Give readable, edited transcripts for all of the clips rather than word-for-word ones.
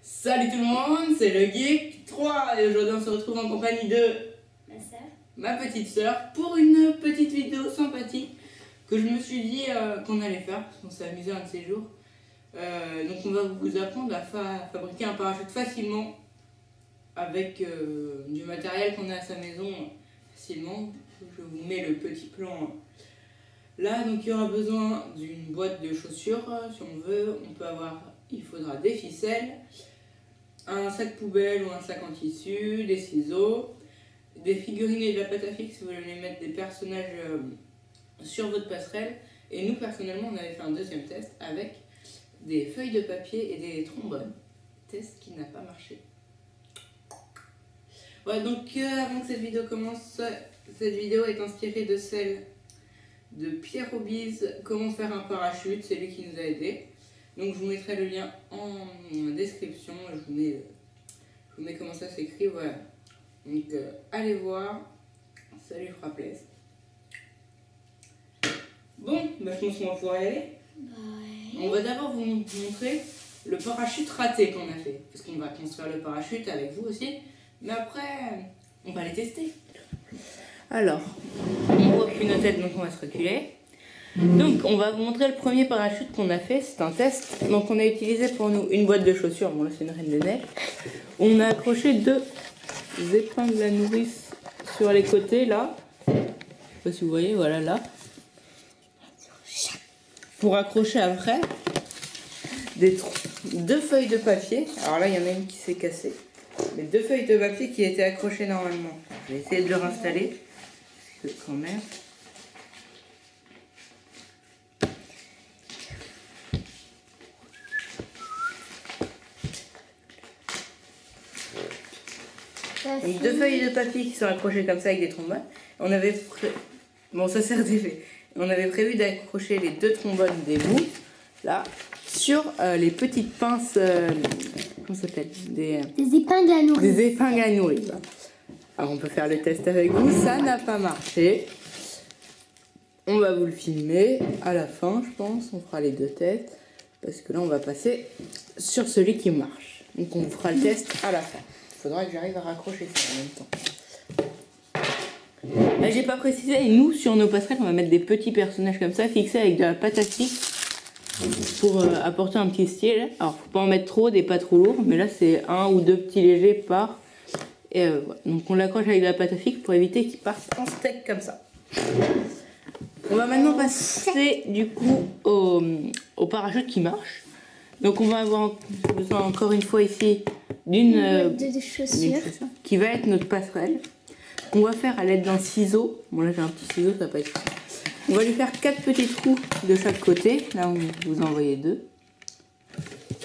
Salut tout le monde, c'est le Geek 3 et aujourd'hui on se retrouve en compagnie de ma petite sœur pour une petite vidéo sympathique que je me suis dit qu'on allait faire parce qu'on s'est amusé un de ces jours. Donc on va vous apprendre à fabriquer un parachute facilement avec du matériel qu'on a à sa maison facilement. Je vous mets le petit plan là. Donc il y aura besoin d'une boîte de chaussures si on veut. Il faudra des ficelles, un sac poubelle ou un sac en tissu, des ciseaux, des figurines et de la pâte à fixe si vous voulez mettre des personnages sur votre passerelle. Et nous personnellement on avait fait un deuxième test avec des feuilles de papier et des trombones. Test qui n'a pas marché. Voilà, donc avant que cette vidéo commence, cette vidéo est inspirée de celle de Pierre Robise, comment faire un parachute, c'est lui qui nous a aidés. Donc je vous mettrai le lien en description, je vous mets comment ça s'écrit, voilà. Donc allez voir, ça lui fera plaisir. Bon, bah, je pense qu'on va pouvoir y aller. Ouais. On va d'abord vous montrer le parachute raté qu'on a fait. Parce qu'on va construire le parachute avec vous aussi. Mais après, on va les tester. Alors, on voit plus nos têtes, donc on va se reculer. Donc, on va vous montrer le premier parachute qu'on a fait. C'est un test. Donc, on a utilisé pour nous une boîte de chaussures. Bon, là, c'est une reine de neige. On a accroché deux épingles à nourrice sur les côtés, là. Je sais pas si vous voyez, voilà, là. Pour accrocher après deux feuilles de papier. Alors là, il y en a une qui s'est cassée. Mais deux feuilles de papier qui étaient accrochées normalement. Je vais essayer de le réinstaller. Parce que quand même... Donc deux feuilles de papier qui sont accrochées comme ça avec des trombones. On avait bon, ça sert d'effet. On avait prévu d'accrocher les deux trombones des bouts là sur les petites pinces. Comment ça s'appelle des épingles à nourrice. Des épingles à nourrice. Alors on peut faire le test avec vous. Ça n'a pas marché. On va vous le filmer à la fin, je pense. On fera les deux tests parce que là on va passer sur celui qui marche. Donc on fera le test à la fin. Il faudra que j'arrive à raccrocher ça en même temps. Là, j'ai pas précisé, et nous sur nos passerelles on va mettre des petits personnages comme ça fixés avec de la pâte à fixe pour apporter un petit style. Alors faut pas en mettre trop, des pas trop lourds, mais là c'est un ou deux petits légers par. Et voilà. Donc on l'accroche avec de la pâte à fixe pour éviter qu'il parte en steak comme ça. On va maintenant passer du coup au parachute qui marche. Donc on va avoir besoin encore une fois ici d'une chaussure qui va être notre passerelle. On va faire à l'aide d'un ciseau. Bon là j'ai un petit ciseau, ça va pas être. On va lui faire 4 petits trous de chaque côté. Là on vous en voyez 2.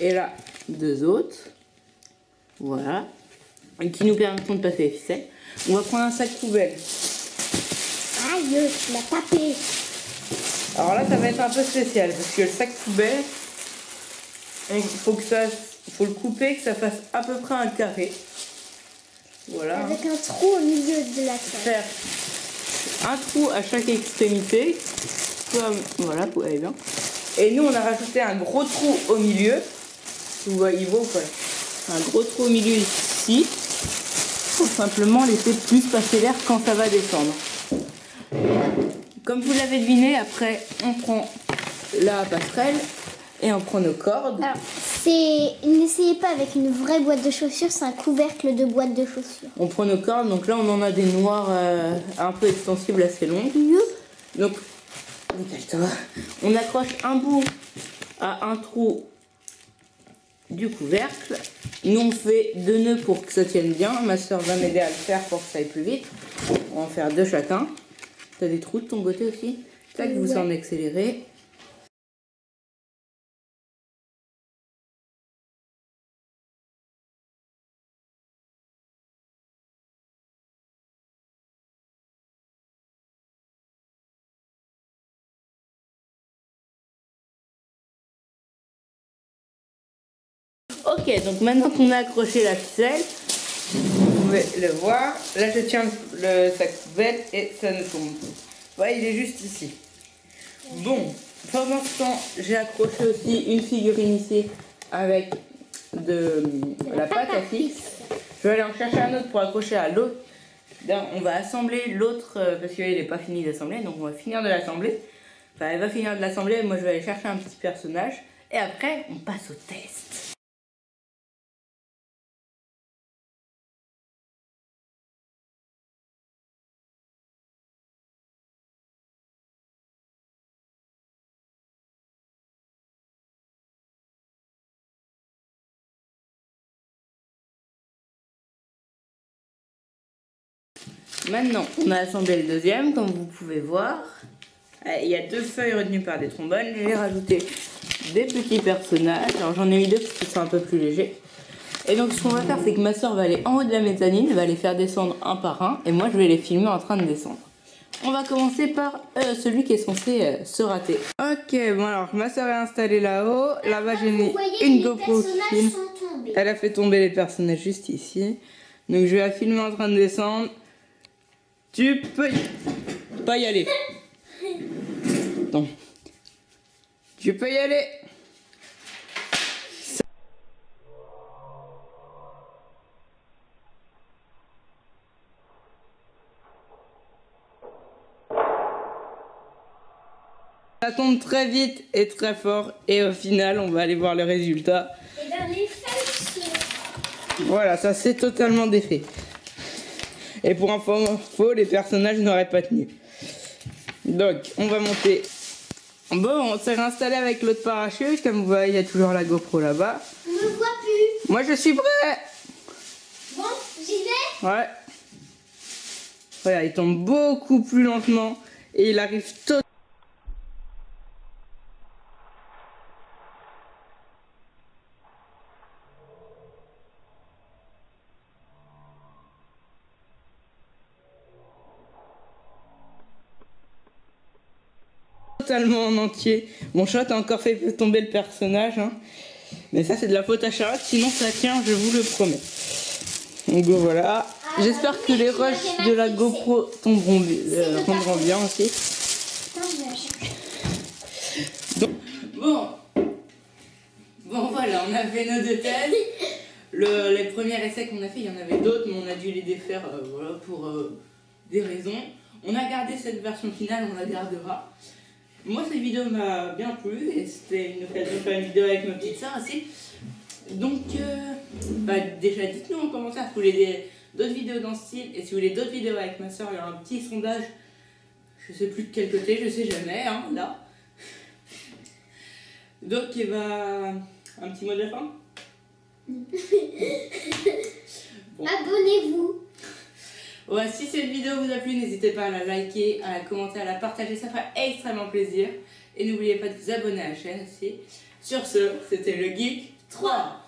Et là 2 autres. Voilà. Et qui nous permettront de passer les ficelles. On va prendre un sac poubelle. Aïe, tu l'as tapé. Alors là ça va être un peu spécial parce que le sac poubelle, il faut le couper, que ça fasse à peu près un carré. Voilà. Avec un trou au milieu de la tête. Faire un trou à chaque extrémité. Comme, voilà, vous voyez bien. Et nous, on a rajouté un gros trou au milieu. Vous voyez, voilà. Un gros trou au milieu ici. Pour simplement laisser plus passer l'air quand ça va descendre. Comme vous l'avez deviné, après, on prend la passerelle et on prend nos cordes. Alors, n'essayez pas avec une vraie boîte de chaussures, c'est un couvercle de boîte de chaussures. On prend nos cordes, donc là on en a des noires un peu extensibles, assez longues. Donc, on accroche un bout à un trou du couvercle. Nous on fait 2 nœuds pour que ça tienne bien. Ma soeur va m'aider à le faire pour que ça aille plus vite. On va en faire 2 chacun. T'as des trous de ton côté aussi? Tac, vous en accélérez. Ok, donc maintenant qu'on a accroché la ficelle, vous pouvez le voir. Là, je tiens le sac poubelle et ça ne tombe pas. Voilà, il est juste ici. Bon, pendant ce temps, j'ai accroché aussi une figurine ici avec de la pâte à fixe. Je vais aller en chercher un autre pour accrocher à l'autre. On va assembler l'autre parce qu'il n'est pas fini d'assembler, donc on va finir de l'assembler. Enfin, elle va finir de l'assembler, moi je vais aller chercher un petit personnage. Et après, on passe au test. Maintenant, on a assemblé le deuxième, comme vous pouvez voir. Il y a 2 feuilles retenues par des trombones. J'ai rajouté des petits personnages. Alors j'en ai mis 2 parce qu'ils sont un peu plus légers. Et donc ce qu'on va faire, c'est que ma soeur va aller en haut de la mezzanine, elle va les faire descendre un par un. Et moi, je vais les filmer en train de descendre. On va commencer par celui qui est censé se rater. Ok, bon alors, ma soeur est installée là-haut. Là-bas, j'ai mis une GoPro. Elle a fait tomber les personnages juste ici. Donc je vais la filmer en train de descendre. Tu peux pas y aller. Non. Tu peux y aller. Ça tombe très vite et très fort. Et au final, on va aller voir le résultat. Et dans les feuilles. Voilà, ça c'est totalement défait. Et pour info, les personnages n'auraient pas tenu. Donc, on va monter. Bon, on s'est réinstallé avec l'autre parachute. Comme vous voyez, il y a toujours la GoPro là-bas. On ne voit plus. Moi, je suis prêt. Bon, j'y vais. Ouais. Regarde, il tombe beaucoup plus lentement. Et il arrive totalement en entier. Mon chat a encore fait tomber le personnage. Hein. Mais ça, c'est de la faute à Charlotte. Sinon, ça tient, je vous le promets. Donc voilà. J'espère que les rushs de la GoPro tomberont bien aussi. Donc, bon, voilà, on a fait nos 2 thèses. Les premiers essais qu'on a fait, il y en avait d'autres, mais on a dû les défaire voilà, pour des raisons. On a gardé cette version finale, on la gardera. Moi, cette vidéo m'a bien plu et c'était une occasion de faire une vidéo avec ma petite soeur aussi. Donc, déjà, dites-nous en commentaire si vous voulez d'autres vidéos dans ce style. Et si vous voulez d'autres vidéos avec ma soeur, il y aura un petit sondage. Je sais plus de quel côté, je sais jamais, hein, là. Donc, il va... Un petit mot de la fin. Bon. Abonnez-vous. Ouais, si cette vidéo vous a plu, n'hésitez pas à la liker, à la commenter, à la partager, ça fera extrêmement plaisir. Et n'oubliez pas de vous abonner à la chaîne aussi. Sur ce, c'était le Geek 3.